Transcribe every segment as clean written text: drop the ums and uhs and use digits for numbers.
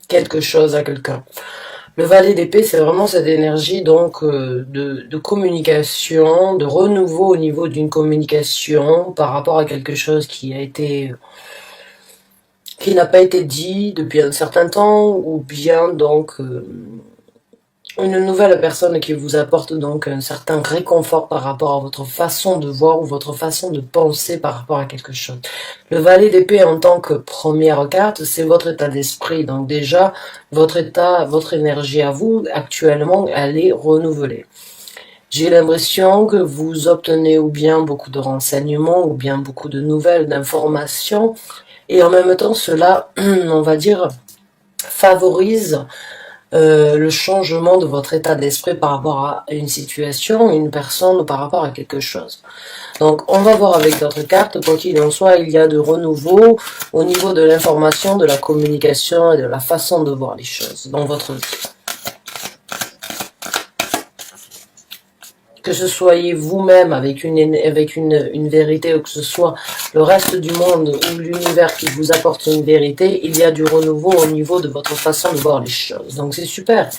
quelque chose à quelqu'un. Le valet d'épée, c'est vraiment cette énergie donc de communication, de renouveau au niveau d'une communication par rapport à quelque chose qui n'a pas été dit depuis un certain temps, ou bien donc une nouvelle personne qui vous apporte donc un certain réconfort par rapport à votre façon de voir ou votre façon de penser par rapport à quelque chose. Le valet d'épée en tant que première carte, c'est votre état d'esprit. Donc déjà, votre énergie à vous, actuellement, elle est renouvelée. J'ai l'impression que vous obtenez ou bien beaucoup de renseignements, ou bien beaucoup de nouvelles, d'informations, et en même temps, cela, on va dire, favorise le changement de votre état d'esprit par rapport à une situation, une personne ou par rapport à quelque chose. Donc on va voir avec d'autres cartes, quoi qu'il en soit, il y a de renouveau au niveau de l'information, de la communication et de la façon de voir les choses dans votre vie. Que ce soyez vous-même avec une vérité, ou que ce soit le reste du monde ou l'univers qui vous apporte une vérité, il y a du renouveau au niveau de votre façon de voir les choses. Donc c'est super.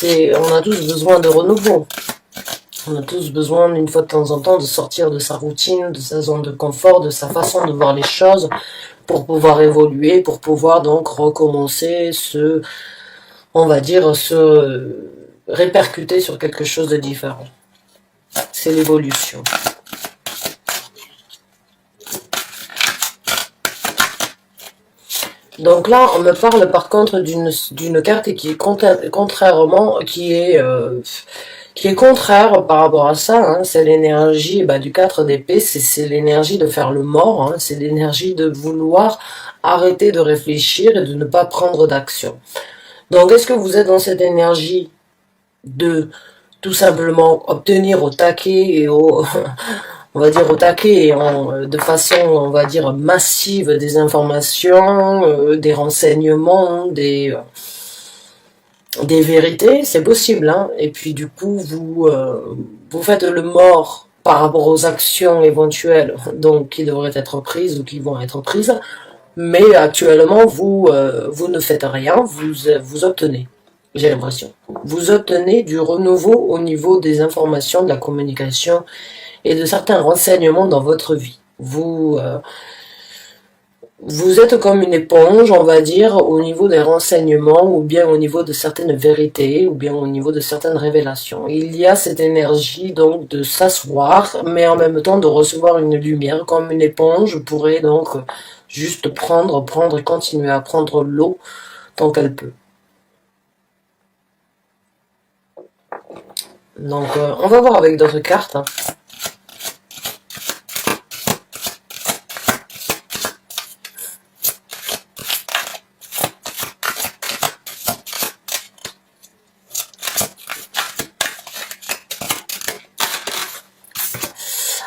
On a tous besoin de renouveau. On a tous besoin, une fois de temps en temps, de sortir de sa routine, de sa zone de confort, de sa façon de voir les choses, pour pouvoir évoluer, pour pouvoir donc recommencer on va dire, répercuter sur quelque chose de différent. C'est l'évolution. Donc là, on me parle par contre d'une carte qui est qui est contraire par rapport à ça. Hein. C'est l'énergie du 4 d'épée, c'est l'énergie de faire le mort. Hein. C'est l'énergie de vouloir arrêter de réfléchir et de ne pas prendre d'action. Donc, est-ce que vous êtes dans cette énergie de tout simplement obtenir au taquet et on va dire au taquet et de façon, on va dire, massive des informations, des renseignements, des vérités, c'est possible, hein. Et puis du coup, vous faites le mort par rapport aux actions éventuelles donc qui devraient être prises ou qui vont être prises, mais actuellement, vous ne faites rien, vous obtenez. J'ai l'impression. Vous obtenez du renouveau au niveau des informations, de la communication et de certains renseignements dans votre vie. Vous êtes comme une éponge, on va dire, au niveau des renseignements, ou bien au niveau de certaines vérités, ou bien au niveau de certaines révélations. Il y a cette énergie donc de s'asseoir, mais en même temps de recevoir une lumière, comme une éponge pourrait donc juste prendre et continuer à prendre l'eau tant qu'elle peut. Donc, on va voir avec d'autres cartes. Hein.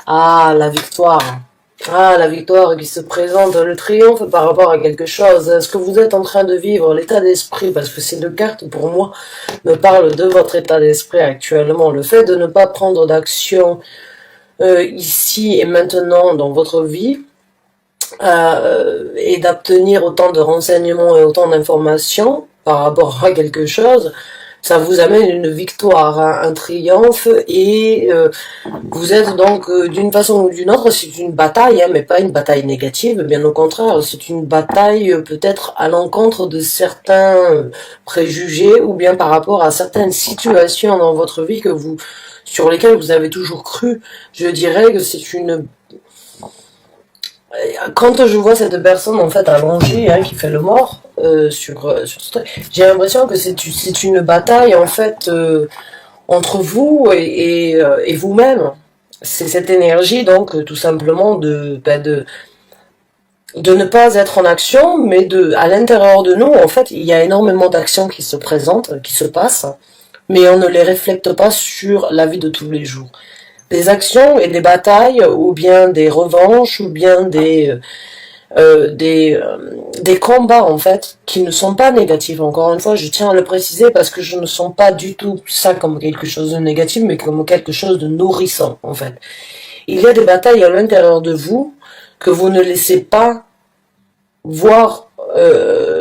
Ah, la victoire. Ah, la victoire qui se présente, le triomphe par rapport à quelque chose. Est-ce que vous êtes en train de vivre l'état d'esprit, parce que ces deux cartes, pour moi, me parlent de votre état d'esprit actuellement. Le fait de ne pas prendre d'action ici et maintenant dans votre vie, et d'obtenir autant de renseignements et autant d'informations par rapport à quelque chose, ça vous amène une victoire, hein, un triomphe, et vous êtes donc d'une façon ou d'une autre, c'est une bataille, hein, mais pas une bataille négative, bien au contraire, c'est une bataille peut-être à l'encontre de certains préjugés, ou bien par rapport à certaines situations dans votre vie sur lesquelles vous avez toujours cru. Je dirais que c'est une... Quand je vois cette personne en fait allongée, hein, qui fait le mort j'ai l'impression que c'est une bataille en fait entre vous et vous-même. C'est cette énergie donc tout simplement de ne pas être en action, mais à l'intérieur de nous en fait il y a énormément d'actions qui se présentent, qui se passent, mais on ne les reflète pas sur la vie de tous les jours. Des actions et des batailles, ou bien des revanches, ou bien des combats en fait qui ne sont pas négatifs. Encore une fois, je tiens à le préciser parce que je ne sens pas du tout ça comme quelque chose de négatif, mais comme quelque chose de nourrissant en fait. Il y a des batailles à l'intérieur de vous que vous ne laissez pas voir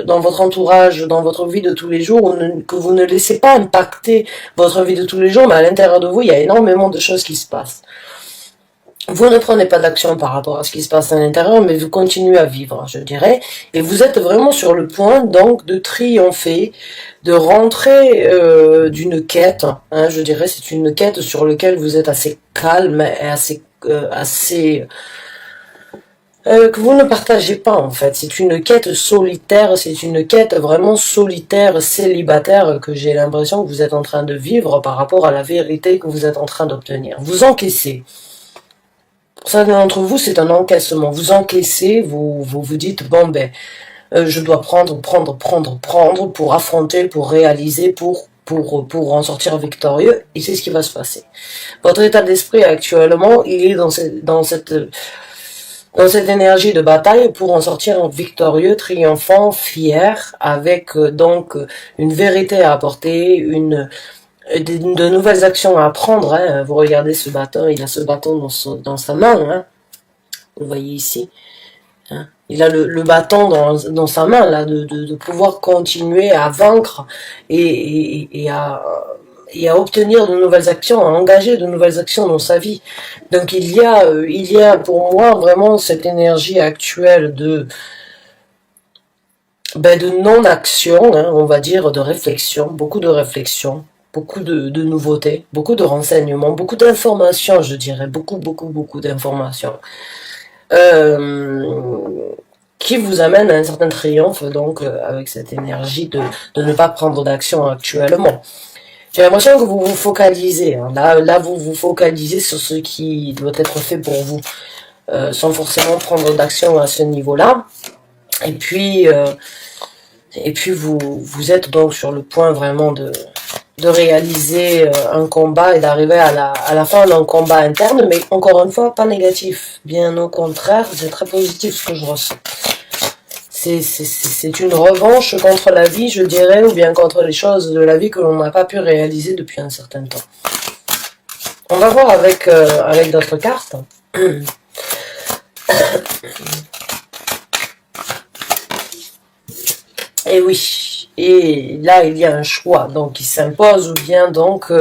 dans votre entourage, dans votre vie de tous les jours, que vous ne laissez pas impacter votre vie de tous les jours, mais à l'intérieur de vous, il y a énormément de choses qui se passent. Vous ne prenez pas d'action par rapport à ce qui se passe à l'intérieur, mais vous continuez à vivre, je dirais. Et vous êtes vraiment sur le point, donc, de triompher, de rentrer d'une quête. Hein, je dirais, c'est une quête sur laquelle vous êtes assez calme et assez que vous ne partagez pas, en fait. C'est une quête solitaire, c'est une quête vraiment solitaire, célibataire, que j'ai l'impression que vous êtes en train de vivre par rapport à la vérité que vous êtes en train d'obtenir. Vous encaissez. Pour certains d'entre vous, c'est un encaissement. Vous encaissez, vous dites, bon ben, je dois prendre pour affronter, pour réaliser, pour en sortir victorieux. Et c'est ce qui va se passer. Votre état d'esprit actuellement, il est dans cette énergie de bataille pour en sortir victorieux, triomphant, fier, avec donc une vérité à apporter, de nouvelles actions à prendre. Hein. Vous regardez ce bâton, il a ce bâton dans sa main. Hein. Vous voyez ici. Hein. Il a le bâton dans sa main, là, de pouvoir continuer à vaincre et à obtenir de nouvelles actions, à engager de nouvelles actions dans sa vie. Donc il y a pour moi vraiment cette énergie actuelle de non-action, hein, on va dire, de réflexion, beaucoup de réflexion, beaucoup de nouveautés, beaucoup de renseignements, beaucoup d'informations, je dirais, beaucoup d'informations, qui vous amène à un certain triomphe, donc, avec cette énergie de ne pas prendre d'action actuellement. J'ai l'impression que vous vous focalisez, hein. Là, vous vous focalisez sur ce qui doit être fait pour vous, sans forcément prendre d'action à ce niveau-là. Et puis vous êtes donc sur le point vraiment de réaliser un combat et d'arriver à la fin d'un combat interne, mais encore une fois, pas négatif. Bien au contraire, c'est très positif ce que je ressens. C'est une revanche contre la vie, je dirais, ou bien contre les choses de la vie que l'on n'a pas pu réaliser depuis un certain temps. On va voir avec d'autres cartes. Et oui, et là il y a un choix donc qui s'impose, ou bien donc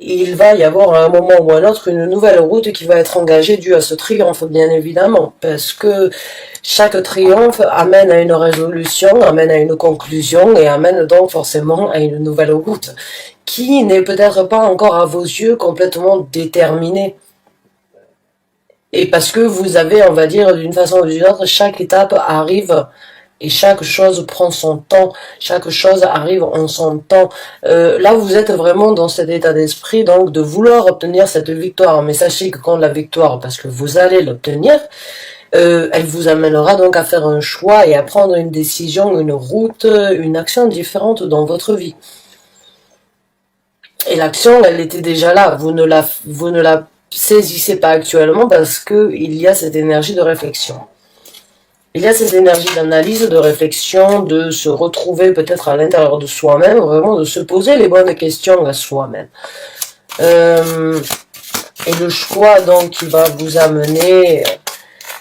il va y avoir à un moment ou à un autre une nouvelle route qui va être engagée due à ce triomphe, bien évidemment, parce que chaque triomphe amène à une résolution, amène à une conclusion et amène donc forcément à une nouvelle route qui n'est peut-être pas encore à vos yeux complètement déterminée. Et parce que vous avez, on va dire, d'une façon ou d'une autre, chaque étape arrive et chaque chose prend son temps, chaque chose arrive en son temps. Là, vous êtes vraiment dans cet état d'esprit, donc, de vouloir obtenir cette victoire. Mais sachez que quand la victoire, parce que vous allez l'obtenir, elle vous amènera donc à faire un choix et à prendre une décision, une route, une action différente dans votre vie. Et l'action, elle était déjà là. Vous ne la saisissez pas actuellement parce que il y a cette énergie de réflexion. Il y a cette énergie d'analyse, de réflexion, de se retrouver peut-être à l'intérieur de soi-même, vraiment de se poser les bonnes questions à soi-même. Et le choix donc qui va vous amener,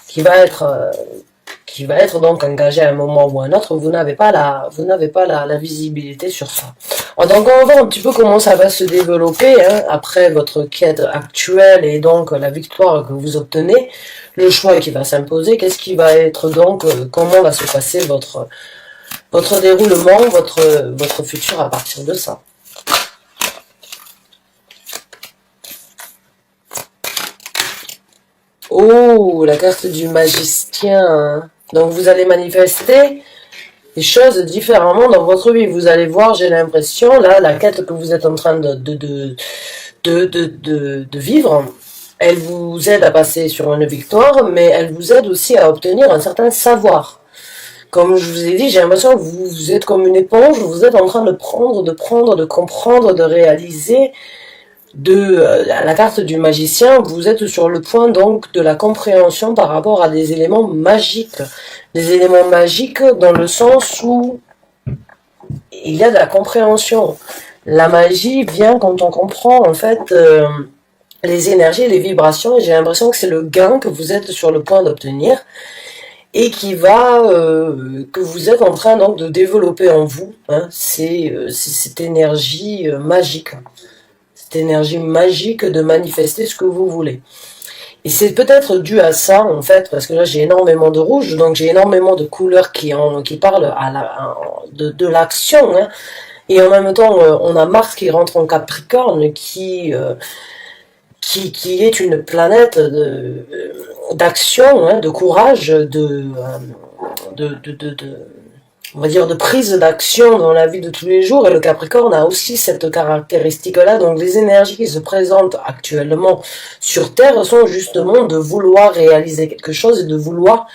qui va être donc engagé à un moment ou à un autre, vous n'avez pas la visibilité sur ça. Donc on va voir un petit peu comment ça va se développer hein, après votre quête actuelle et donc la victoire que vous obtenez, le choix qui va s'imposer, qu'est-ce qui va être donc, comment va se passer votre déroulement, votre futur à partir de ça. Oh, la carte du magicien. Donc vous allez manifester des choses différemment dans votre vie. Vous allez voir, j'ai l'impression, là, la quête que vous êtes en train de vivre, elle vous aide à passer sur une victoire, mais elle vous aide aussi à obtenir un certain savoir. Comme je vous ai dit, j'ai l'impression que vous êtes comme une éponge, vous êtes en train de prendre, de comprendre, de réaliser. La carte du magicien, vous êtes sur le point donc de la compréhension par rapport à des éléments magiques. Des éléments magiques dans le sens où il y a de la compréhension. La magie vient quand on comprend en fait les énergies, les vibrations, et j'ai l'impression que c'est le gain que vous êtes sur le point d'obtenir. et qui va, que vous êtes en train donc de développer en vous, hein. C'est cette énergie magique. Cette énergie magique de manifester ce que vous voulez. Et c'est peut-être dû à ça, en fait, parce que là j'ai énormément de rouge, donc j'ai énormément de couleurs qui parlent de l'action, hein. Et en même temps, on a Mars qui rentre en Capricorne, qui est une planète d'action, hein, de courage, on va dire de prise d'action dans la vie de tous les jours, et le Capricorne a aussi cette caractéristique-là. Donc les énergies qui se présentent actuellement sur Terre sont justement de vouloir réaliser quelque chose et de vouloir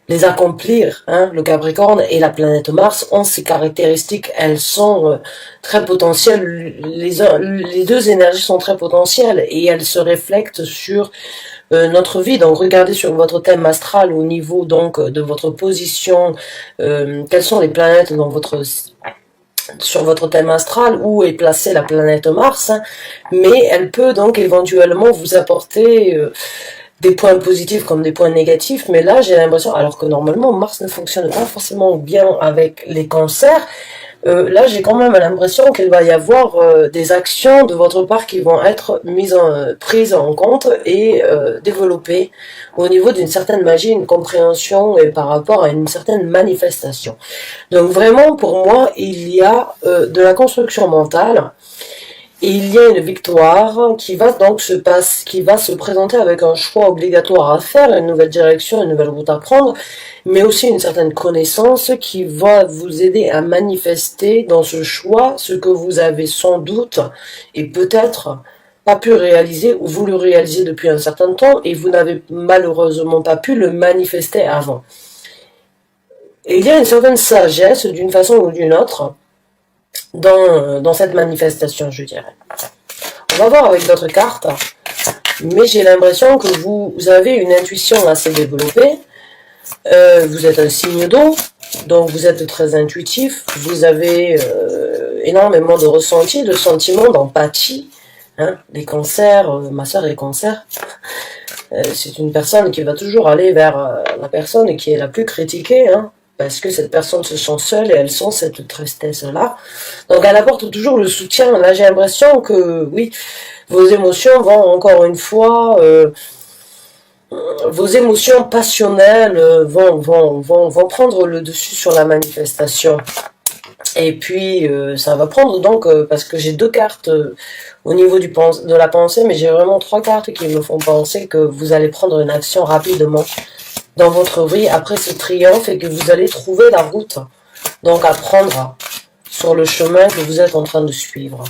les accomplir, hein. Le Capricorne et la planète Mars ont ces caractéristiques, elles sont très potentielles, les deux énergies sont très potentielles et elles se reflètent sur notre vie. Donc regardez sur votre thème astral au niveau donc de votre position, quelles sont les planètes dans sur votre thème astral, où est placée la planète Mars, hein. Mais elle peut donc éventuellement vous apporter des points positifs comme des points négatifs, mais là j'ai l'impression, alors que normalement Mars ne fonctionne pas forcément bien avec les cancers, là j'ai quand même l'impression qu'il va y avoir des actions de votre part qui vont être prises en compte et développées au niveau d'une certaine magie, une compréhension et par rapport à une certaine manifestation. Donc vraiment pour moi il y a de la construction mentale. Et il y a une victoire qui va donc qui va se présenter avec un choix obligatoire à faire, une nouvelle direction, une nouvelle route à prendre, mais aussi une certaine connaissance qui va vous aider à manifester dans ce choix ce que vous avez sans doute et peut-être pas pu réaliser ou voulu réaliser depuis un certain temps et vous n'avez malheureusement pas pu le manifester avant. Et il y a une certaine sagesse d'une façon ou d'une autre dans cette manifestation, je dirais. On va voir avec d'autres cartes, mais j'ai l'impression que vous avez une intuition assez développée. Vous êtes un signe d'eau, donc vous êtes très intuitif, vous avez énormément de ressenti, de sentiments, d'empathie. Hein, les cancers, ma soeur est cancer. C'est une personne qui va toujours aller vers la personne qui est la plus critiquée, hein, parce que cette personne se sent seule et elle sent cette tristesse-là. Donc elle apporte toujours le soutien. Là j'ai l'impression que, oui, vos émotions vont encore une fois, vos émotions passionnelles vont prendre le dessus sur la manifestation. Et puis ça va prendre donc, parce que j'ai deux cartes au niveau de la pensée, mais j'ai vraiment trois cartes qui me font penser que vous allez prendre une action rapidement dans votre vie après ce triomphe et que vous allez trouver la route donc à prendre sur le chemin que vous êtes en train de suivre.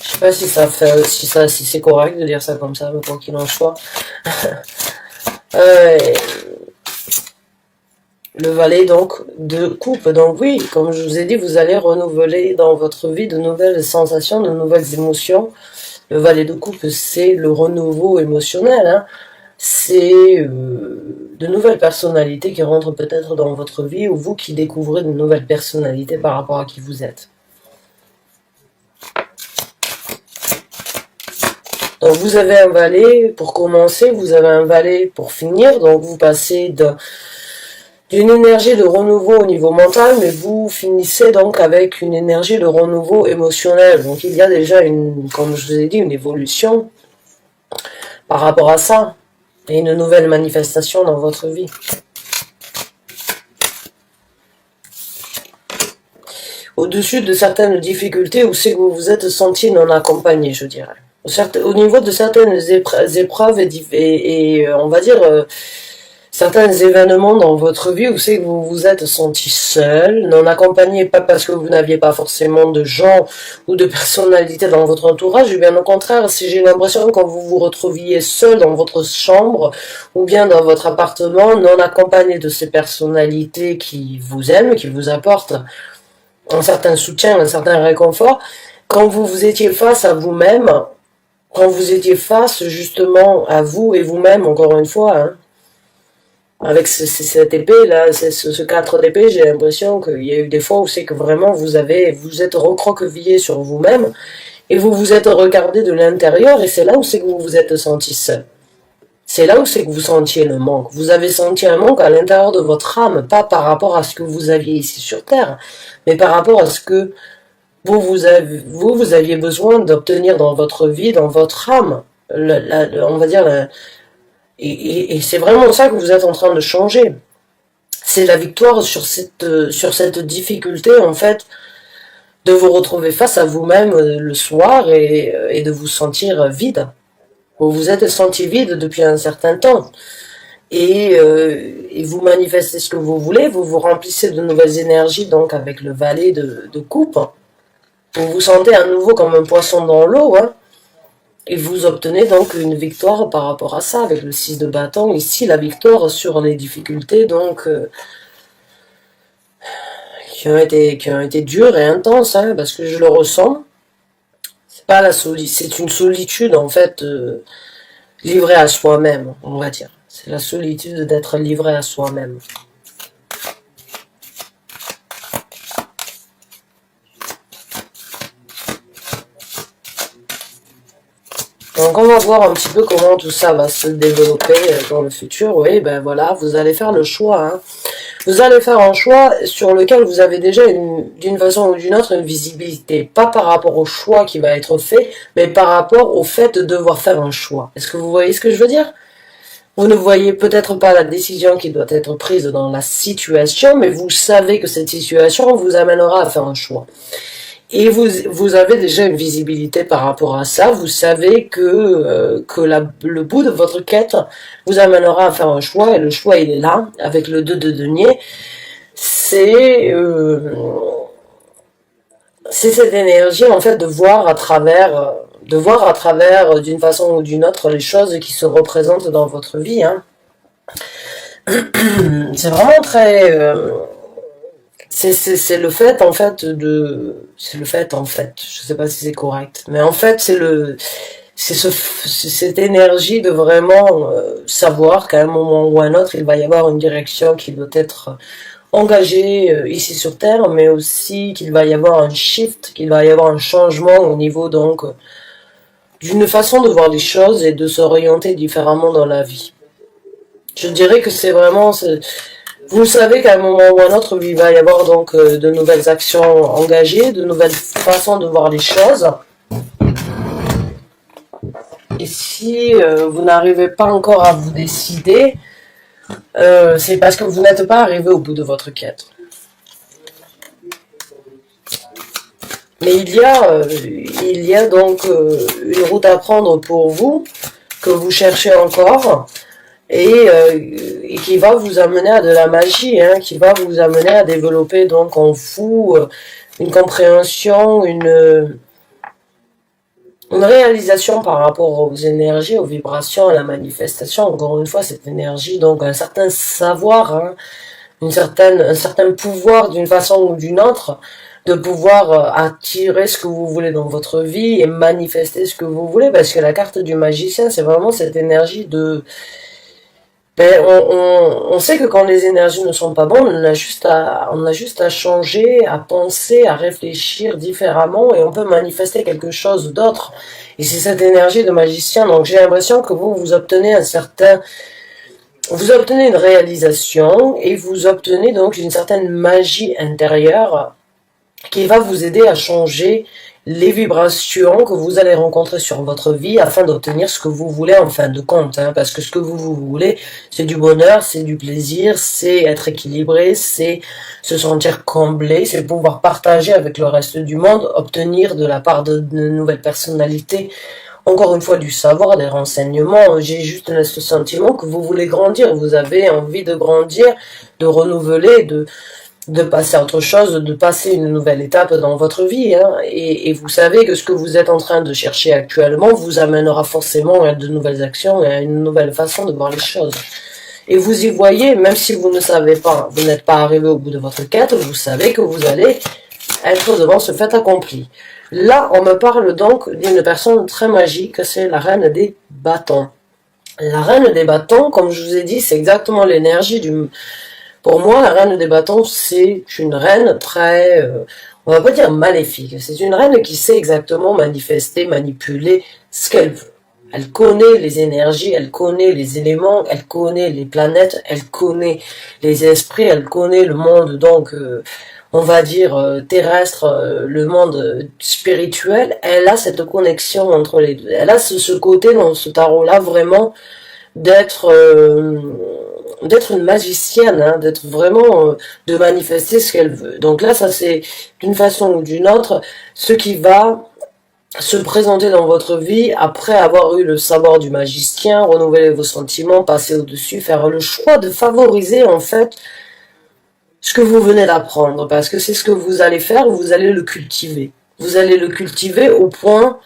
Je sais pas si ça fait, si c'est correct de dire ça comme ça, mais quoi qu'il en soit. Le valet donc de coupe. Donc oui, comme je vous ai dit, vous allez renouveler dans votre vie de nouvelles sensations, de nouvelles émotions. Le valet de coupe, c'est le renouveau émotionnel, hein. C'est de nouvelles personnalités qui rentrent peut-être dans votre vie, ou vous qui découvrez de nouvelles personnalités par rapport à qui vous êtes. Donc vous avez un valet pour commencer, vous avez un valet pour finir, donc vous passez d'une énergie de renouveau au niveau mental, mais vous finissez donc avec une énergie de renouveau émotionnel. Donc il y a déjà comme je vous ai dit, une évolution par rapport à ça, et une nouvelle manifestation dans votre vie. Au-dessus de certaines difficultés, où c'est que vous vous êtes senti non accompagné, je dirais. Au niveau de certaines épreuves et on va dire certains événements dans votre vie où c'est que vous vous êtes senti seul, non accompagné, pas parce que vous n'aviez pas forcément de gens ou de personnalités dans votre entourage, ou bien au contraire, si j'ai l'impression que quand vous vous retrouviez seul dans votre chambre ou bien dans votre appartement, non accompagné de ces personnalités qui vous aiment, qui vous apportent un certain soutien, un certain réconfort, quand vous étiez face à vous-même, quand vous étiez face justement à vous et vous-même, encore une fois, hein, avec cette épée là, ce 4 d'épée, j'ai l'impression qu'il y a eu des fois où c'est que vraiment vous êtes recroquevillé sur vous-même Et vous vous êtes regardé de l'intérieur et c'est là où c'est que vous vous êtes senti seul. C'est là où c'est que vous sentiez le manque. Vous avez senti un manque à l'intérieur de votre âme, pas par rapport à ce que vous aviez ici sur Terre, mais par rapport à ce que vous aviez besoin d'obtenir dans votre vie, dans votre âme. On va dire, et c'est vraiment ça que vous êtes en train de changer. C'est la victoire sur cette difficulté, en fait, de vous retrouver face à vous-même le soir et de vous sentir vide. Vous vous êtes senti vide depuis un certain temps. Et vous manifestez ce que vous voulez, vous vous remplissez de nouvelles énergies, donc avec le valet de coupe. Vous vous sentez à nouveau comme un poisson dans l'eau, hein, et vous obtenez donc une victoire par rapport à ça, avec le 6 de bâton. Ici, la victoire sur les difficultés, donc, qui ont été dures et intenses, hein, parce que je le ressens. C'est pas c'est une solitude, en fait, livrée à soi-même, on va dire. C'est la solitude d'être livré à soi-même. Donc on va voir un petit peu comment tout ça va se développer dans le futur. Oui, ben voilà, vous allez faire le choix. Hein. Vous allez faire un choix sur lequel vous avez déjà, d'une façon ou d'une autre, une visibilité. Pas par rapport au choix qui va être fait, mais par rapport au fait de devoir faire un choix. Est-ce que vous voyez ce que je veux dire? Vous ne voyez peut-être pas la décision qui doit être prise dans la situation, mais vous savez que cette situation vous amènera à faire un choix. Et vous avez déjà une visibilité par rapport à ça. Vous savez que le bout de votre quête vous amènera à faire un choix. Et le choix, il est là, avec le 2 de denier. C'est cette énergie, en fait, de voir à travers d'une façon ou d'une autre les choses qui se représentent dans votre vie. Hein. C'est vraiment très... c'est le fait en fait je sais pas si c'est correct, mais en fait c'est cette énergie de vraiment savoir qu'à un moment ou à un autre il va y avoir une direction qui doit être engagée ici sur Terre, mais aussi qu'il va y avoir un shift, qu'il va y avoir un changement au niveau donc d'une façon de voir les choses et de s'orienter différemment dans la vie. Je dirais que c'est vraiment vous savez qu'à un moment ou à un autre, il va y avoir donc de nouvelles actions engagées, de nouvelles façons de voir les choses. Et si vous n'arrivez pas encore à vous décider, c'est parce que vous n'êtes pas arrivé au bout de votre quête. Mais il y a donc une route à prendre pour vous, que vous cherchez encore, et qui va vous amener à de la magie, hein, qui va vous amener à développer donc en vous une compréhension, une réalisation par rapport aux énergies, aux vibrations, à la manifestation. Encore une fois, cette énergie, donc un certain savoir, hein, un certain pouvoir d'une façon ou d'une autre, de pouvoir attirer ce que vous voulez dans votre vie et manifester ce que vous voulez, parce que la carte du magicien, c'est vraiment cette énergie de... on sait que quand les énergies ne sont pas bonnes, on a juste à changer, à penser, à réfléchir différemment et on peut manifester quelque chose d'autre. Et c'est cette énergie de magicien. Donc j'ai l'impression que vous obtenez vous obtenez une réalisation et vous obtenez donc une certaine magie intérieure qui va vous aider à changer les vibrations que vous allez rencontrer sur votre vie afin d'obtenir ce que vous voulez en fin de compte. Hein, parce que ce que vous voulez, c'est du bonheur, c'est du plaisir, c'est être équilibré, c'est se sentir comblé, c'est pouvoir partager avec le reste du monde, obtenir de la part de nouvelles personnalités, encore une fois du savoir, des renseignements. J'ai juste ce sentiment que vous voulez grandir, vous avez envie de grandir, de renouveler, de passer à autre chose, de passer une nouvelle étape dans votre vie. Hein. Et vous savez que ce que vous êtes en train de chercher actuellement vous amènera forcément à de nouvelles actions et à une nouvelle façon de voir les choses. Et vous y voyez, même si vous ne savez pas, vous n'êtes pas arrivé au bout de votre quête, vous savez que vous allez être devant ce fait accompli. Là, on me parle donc d'une personne très magique, c'est la reine des bâtons. La reine des bâtons, comme je vous ai dit, c'est exactement l'énergie du... Pour moi, la reine des bâtons, c'est une reine très, on va pas dire maléfique, c'est une reine qui sait exactement manifester, manipuler ce qu'elle veut. Elle connaît les énergies, elle connaît les éléments, elle connaît les planètes, elle connaît les esprits, elle connaît le monde, donc on va dire terrestre, le monde spirituel. Elle a cette connexion entre les deux. Elle a ce côté dans ce tarot-là vraiment d'être d'être une magicienne, hein, d'être vraiment de manifester ce qu'elle veut. Donc là, ça c'est d'une façon ou d'une autre ce qui va se présenter dans votre vie après avoir eu le savoir du magicien, renouveler vos sentiments, passer au-dessus, faire le choix de favoriser en fait ce que vous venez d'apprendre, parce que c'est ce que vous allez faire, vous allez le cultiver. Vous allez le cultiver au point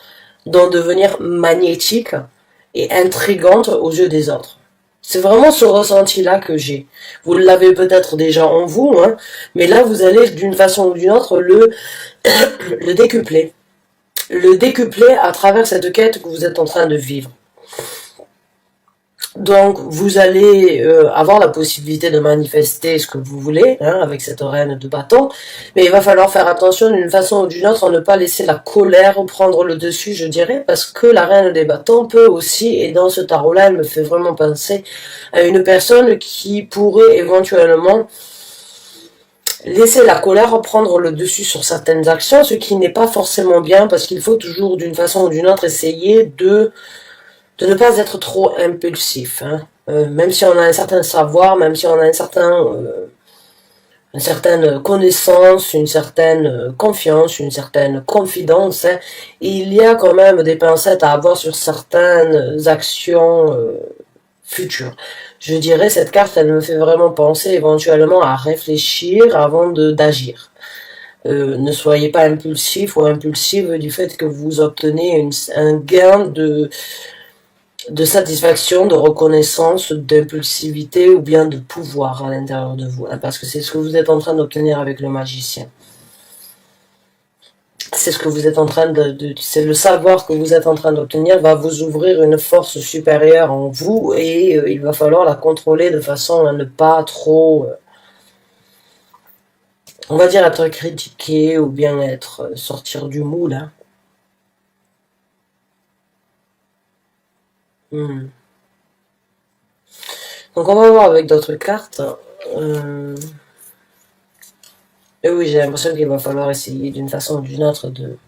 d'en devenir magnétique et intrigante aux yeux des autres. C'est vraiment ce ressenti-là que j'ai. Vous l'avez peut-être déjà en vous, hein, mais là, vous allez d'une façon ou d'une autre le décupler. Le décupler à travers cette quête que vous êtes en train de vivre. Donc, vous allez avoir la possibilité de manifester ce que vous voulez, hein, avec cette reine de bâton, mais il va falloir faire attention d'une façon ou d'une autre à ne pas laisser la colère prendre le dessus, je dirais, parce que la reine des bâtons peut aussi, et dans ce tarot-là, elle me fait vraiment penser à une personne qui pourrait éventuellement laisser la colère prendre le dessus sur certaines actions, ce qui n'est pas forcément bien, parce qu'il faut toujours, d'une façon ou d'une autre, essayer de ne pas être trop impulsif, hein. Même si on a un certain savoir, même si on a une certaine connaissance, une certaine confiance, une certaine confidence, hein, il y a quand même des pincettes à avoir sur certaines actions futures. Je dirais, cette carte, elle me fait vraiment penser éventuellement à réfléchir avant d'agir. Ne soyez pas impulsif ou impulsive du fait que vous obtenez un gain de satisfaction, de reconnaissance, d'impulsivité ou bien de pouvoir à l'intérieur de vous, hein, parce que c'est ce que vous êtes en train d'obtenir avec le magicien. C'est ce que vous êtes en train c'est le savoir que vous êtes en train d'obtenir va vous ouvrir une force supérieure en vous et il va falloir la contrôler de façon à ne pas trop, on va dire, être critiqué ou bien être sortir du moule, hein. Donc on va voir avec d'autres cartes. Et oui, j'ai l'impression qu'il va falloir essayer d'une façon ou d'une autre de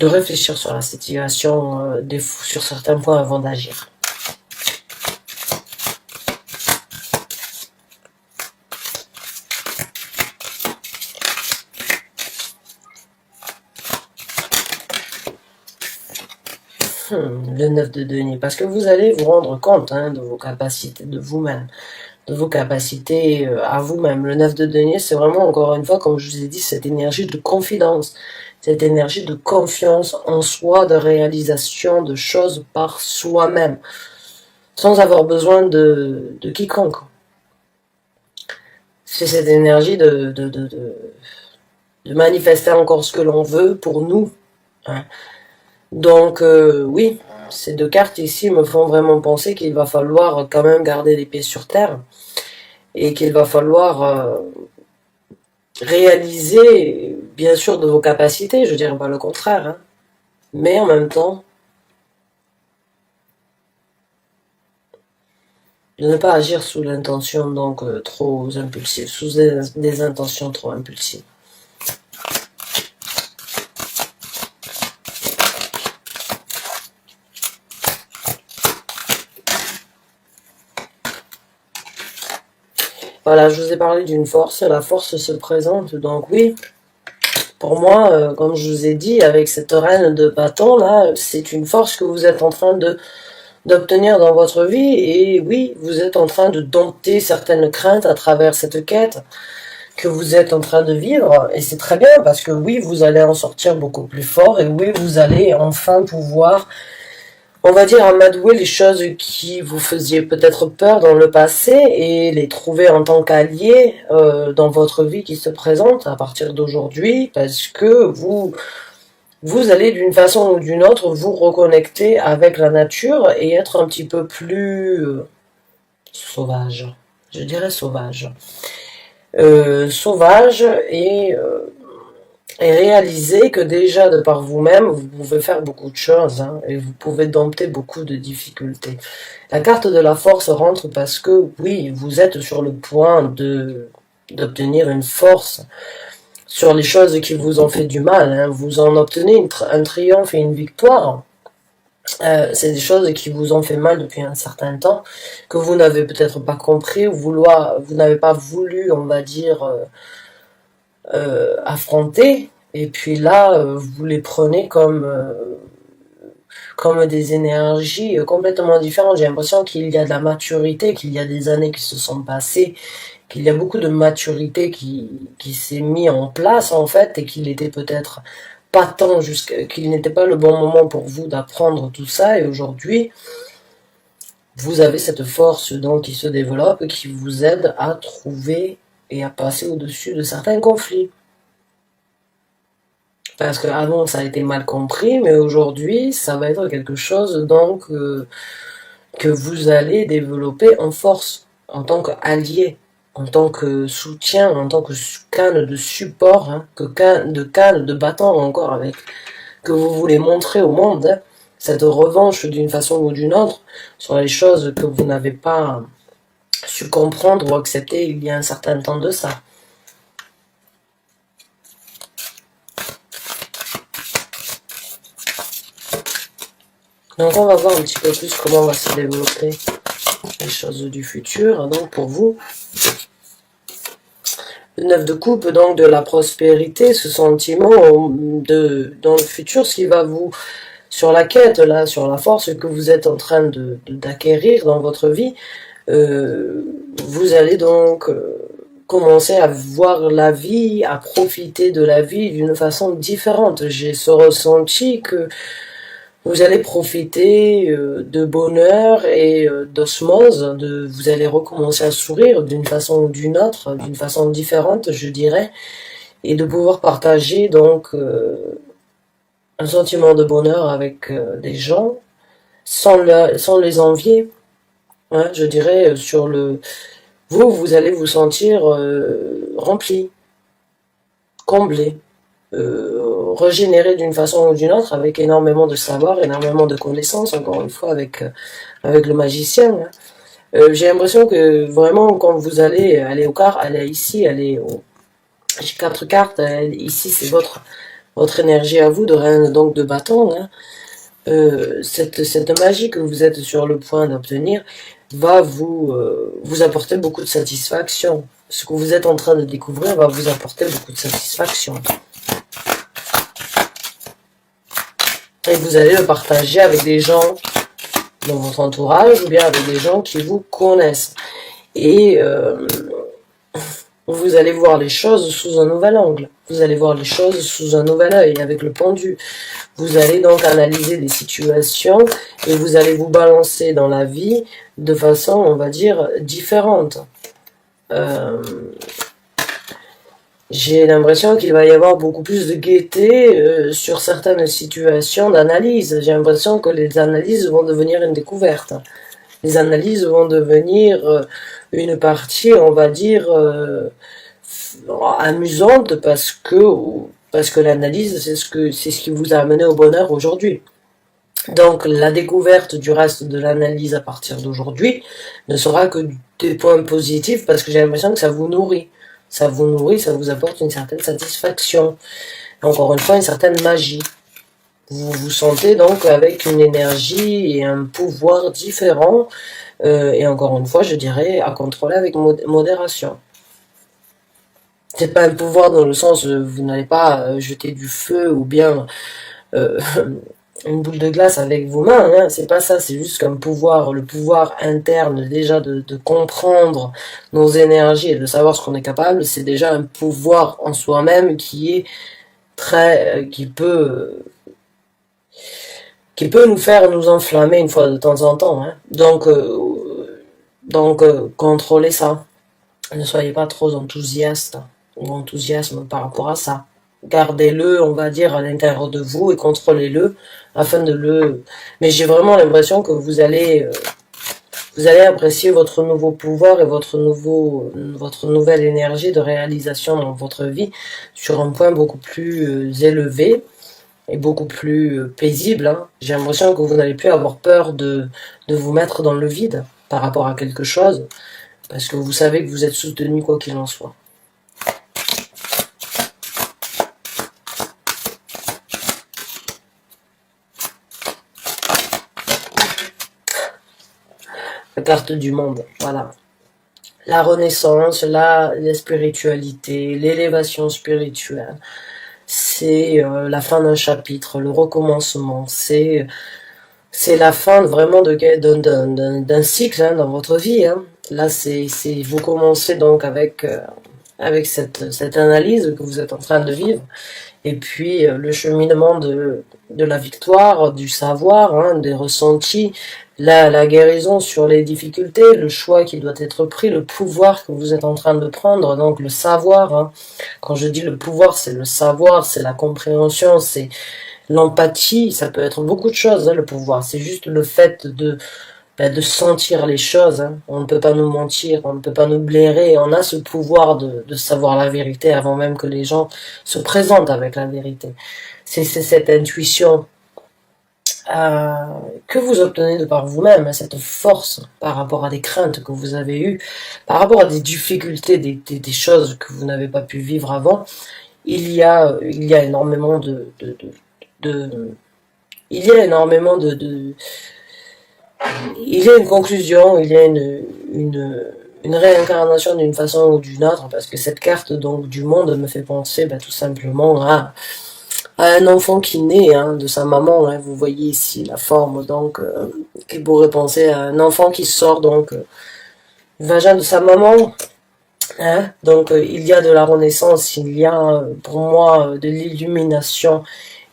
réfléchir sur la situation, sur certains points avant d'agir. Le 9 de denier, parce que vous allez vous rendre compte, hein, de vos capacités, de vous-même, de vos capacités à vous-même. Le 9 de denier, c'est vraiment, encore une fois, comme je vous ai dit, cette énergie de confidence, cette énergie de confiance en soi, de réalisation de choses par soi-même, sans avoir besoin de quiconque. C'est cette énergie de manifester encore ce que l'on veut pour nous, hein. Donc oui, ces deux cartes ici me font vraiment penser qu'il va falloir quand même garder les pieds sur terre et qu'il va falloir réaliser, bien sûr, de vos capacités, je dirais pas le contraire, hein, mais en même temps, de ne pas agir sous l'intention donc trop impulsive, sous des intentions trop impulsives. Voilà, je vous ai parlé d'une force, la force se présente, donc oui, pour moi, comme je vous ai dit, avec cette reine de bâton là, c'est une force que vous êtes en train d'obtenir dans votre vie, et oui, vous êtes en train de dompter certaines craintes à travers cette quête que vous êtes en train de vivre, et c'est très bien, parce que oui, vous allez en sortir beaucoup plus fort, et oui, vous allez enfin pouvoir, on va dire, amadouer les choses qui vous faisaient peut-être peur dans le passé et les trouver en tant qu'alliés dans votre vie qui se présente à partir d'aujourd'hui, parce que vous allez d'une façon ou d'une autre vous reconnecter avec la nature et être un petit peu plus sauvage. Je dirais sauvage. sauvage et réaliser que déjà de par vous-même, vous pouvez faire beaucoup de choses hein, et vous pouvez dompter beaucoup de difficultés. La carte de la force rentre parce que oui, vous êtes sur le point d'obtenir une force sur les choses qui vous ont fait du mal. Hein. Vous en obtenez un triomphe et une victoire. C'est des choses qui vous ont fait mal depuis un certain temps, que vous n'avez peut-être pas compris, ou vous n'avez pas voulu, on va dire, affronter. Et puis là, vous les prenez comme des énergies complètement différentes. J'ai l'impression qu'il y a de la maturité, qu'il y a des années qui se sont passées, qu'il y a beaucoup de maturité qui s'est mis en place en fait, et qu'il était peut-être pas tant qu'il n'était pas le bon moment pour vous d'apprendre tout ça, et aujourd'hui, vous avez cette force donc qui se développe, qui vous aide à trouver et à passer au-dessus de certains conflits. Parce que avant ça a été mal compris, mais aujourd'hui ça va être quelque chose donc que vous allez développer en force, en tant qu'allié, en tant que soutien, en tant que canne de support, hein, canne de bâton encore avec, que vous voulez montrer au monde, hein, cette revanche d'une façon ou d'une autre sur les choses que vous n'avez pas su comprendre ou accepter il y a un certain temps de ça. Donc on va voir un petit peu plus comment va se développer les choses du futur, donc pour vous. Le 9 de coupe, donc de la prospérité, ce sentiment dans le futur, ce qui va vous, sur la quête, là, sur la force que vous êtes en train d'acquérir dans votre vie, vous allez donc commencer à voir la vie, à profiter de la vie d'une façon différente. J'ai ce ressenti que vous allez profiter de bonheur et d'osmose, vous allez recommencer à sourire d'une façon ou d'une autre, d'une façon différente, je dirais, et de pouvoir partager donc un sentiment de bonheur avec des gens sans les envier. Hein, je dirais vous allez vous sentir rempli, comblé. Régénérer d'une façon ou d'une autre avec énormément de savoir, énormément de connaissances, encore une fois avec le magicien. Hein. J'ai l'impression que vraiment quand vous allez aller au quart, allez ici, j'ai 4 cartes, ici c'est votre énergie à vous de reine donc de bâton. Hein. Cette magie que vous êtes sur le point d'obtenir va vous apporter beaucoup de satisfaction. Ce que vous êtes en train de découvrir va vous apporter beaucoup de satisfaction. Et vous allez le partager avec des gens dans votre entourage ou bien avec des gens qui vous connaissent. Et vous allez voir les choses sous un nouvel angle. Vous allez voir les choses sous un nouvel œil, avec le pendu. Vous allez donc analyser des situations et vous allez vous balancer dans la vie de façon, on va dire, différente. J'ai l'impression qu'il va y avoir beaucoup plus de gaieté sur certaines situations d'analyse. J'ai l'impression que les analyses vont devenir une découverte. Les analyses vont devenir une partie, on va dire, amusante parce que l'analyse, c'est ce qui vous a amené au bonheur aujourd'hui. Donc la découverte du reste de l'analyse à partir d'aujourd'hui ne sera que des points positifs parce que j'ai l'impression que ça vous nourrit. Ça vous nourrit, ça vous apporte une certaine satisfaction. Encore une fois, une certaine magie. Vous vous sentez donc avec une énergie et un pouvoir différent. Et encore une fois, je dirais, à contrôler avec modération. C'est pas un pouvoir dans le sens où vous n'allez pas jeter du feu ou bien une boule de glace avec vos mains, hein. C'est pas ça, c'est juste qu'un pouvoir, le pouvoir interne déjà de comprendre nos énergies et de savoir ce qu'on est capable, c'est déjà un pouvoir en soi-même qui est qui peut nous faire nous enflammer une fois de temps en temps, hein. Donc contrôlez ça. Ne soyez pas trop enthousiaste ou enthousiasme par rapport à ça. Gardez-le, on va dire, à l'intérieur de vous et contrôlez-le afin de le... Mais j'ai vraiment l'impression que vous allez Vous allez apprécier votre nouveau pouvoir et votre nouvelle énergie de réalisation dans votre vie sur un point beaucoup plus élevé et beaucoup plus paisible. Hein. J'ai l'impression que vous n'allez plus avoir peur de vous mettre dans le vide par rapport à quelque chose, parce que vous savez que vous êtes soutenu quoi qu'il en soit. La carte du monde, voilà. La renaissance, la spiritualité, l'élévation spirituelle. C'est la fin d'un chapitre, le recommencement. C'est la fin vraiment d'un cycle hein, dans votre vie. Hein. Là, vous commencez donc avec cette analyse que vous êtes en train de vivre. Et puis le cheminement de la victoire, du savoir, hein, des ressentis, la guérison sur les difficultés, le choix qui doit être pris, le pouvoir que vous êtes en train de prendre, donc le savoir. Hein. Quand je dis le pouvoir, c'est le savoir, c'est la compréhension, c'est l'empathie, ça peut être beaucoup de choses, hein, le pouvoir. C'est juste le fait de sentir les choses. Hein. On ne peut pas nous mentir, on ne peut pas nous blairer. On a ce pouvoir de savoir la vérité avant même que les gens se présentent avec la vérité. C'est cette intuition que vous obtenez de par vous-même, cette force par rapport à des craintes que vous avez eues, par rapport à des difficultés, des choses que vous n'avez pas pu vivre avant. Il y a énormément il y a énormément il y a une conclusion, il y a une réincarnation d'une façon ou d'une autre, parce que cette carte donc du monde me fait penser tout simplement à un enfant qui naît hein, de sa maman. Hein, vous voyez ici la forme donc qui pourrait penser à un enfant qui sort donc du vagin de sa maman. Hein, donc il y a de la renaissance, il y a pour moi de l'illumination,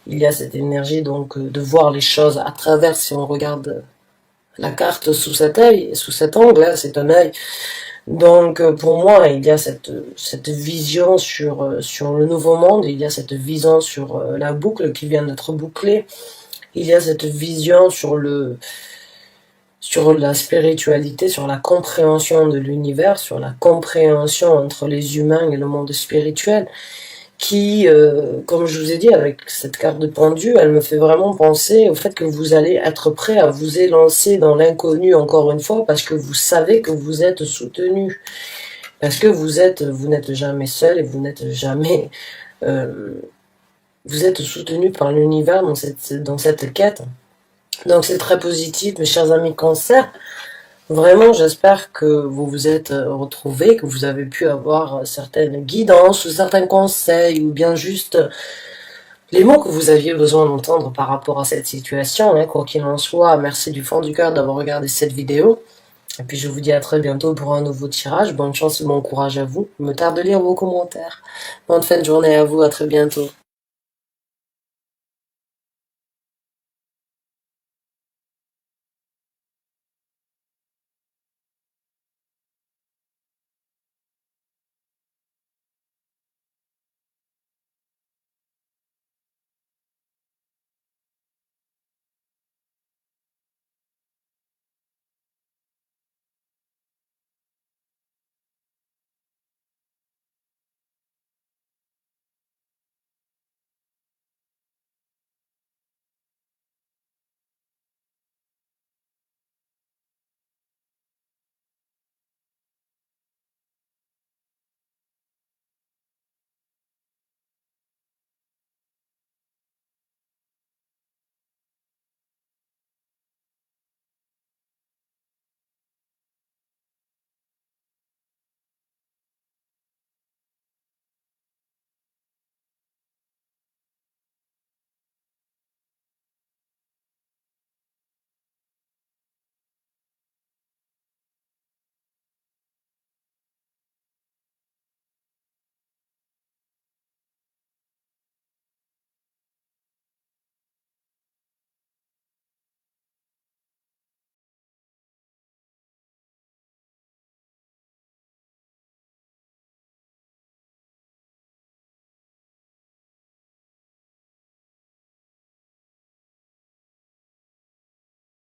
il y a cette énergie donc de voir les choses à travers, si on regarde la carte sous cet œil, sous cet angle, hein, c'est un œil. Donc pour moi, il y a cette vision sur le nouveau monde, il y a cette vision sur la boucle qui vient d'être bouclée, il y a cette vision sur la spiritualité, sur la compréhension de l'univers, sur la compréhension entre les humains et le monde spirituel, qui, comme je vous ai dit, avec cette carte de pendu, elle me fait vraiment penser au fait que vous allez être prêt à vous élancer dans l'inconnu encore une fois, parce que vous savez que vous êtes soutenu, parce que vous n'êtes jamais seul et vous n'êtes jamais, vous êtes soutenu par l'univers dans cette quête. Donc c'est très positif, mes chers amis Cancer. Vraiment, j'espère que vous vous êtes retrouvés, que vous avez pu avoir certaines guidances, ou certains conseils, ou bien juste les mots que vous aviez besoin d'entendre par rapport à cette situation. Hein. Quoi qu'il en soit, merci du fond du cœur d'avoir regardé cette vidéo. Et puis je vous dis à très bientôt pour un nouveau tirage. Bonne chance et bon courage à vous. Il me tarde de lire vos commentaires. Bonne fin de journée à vous, à très bientôt.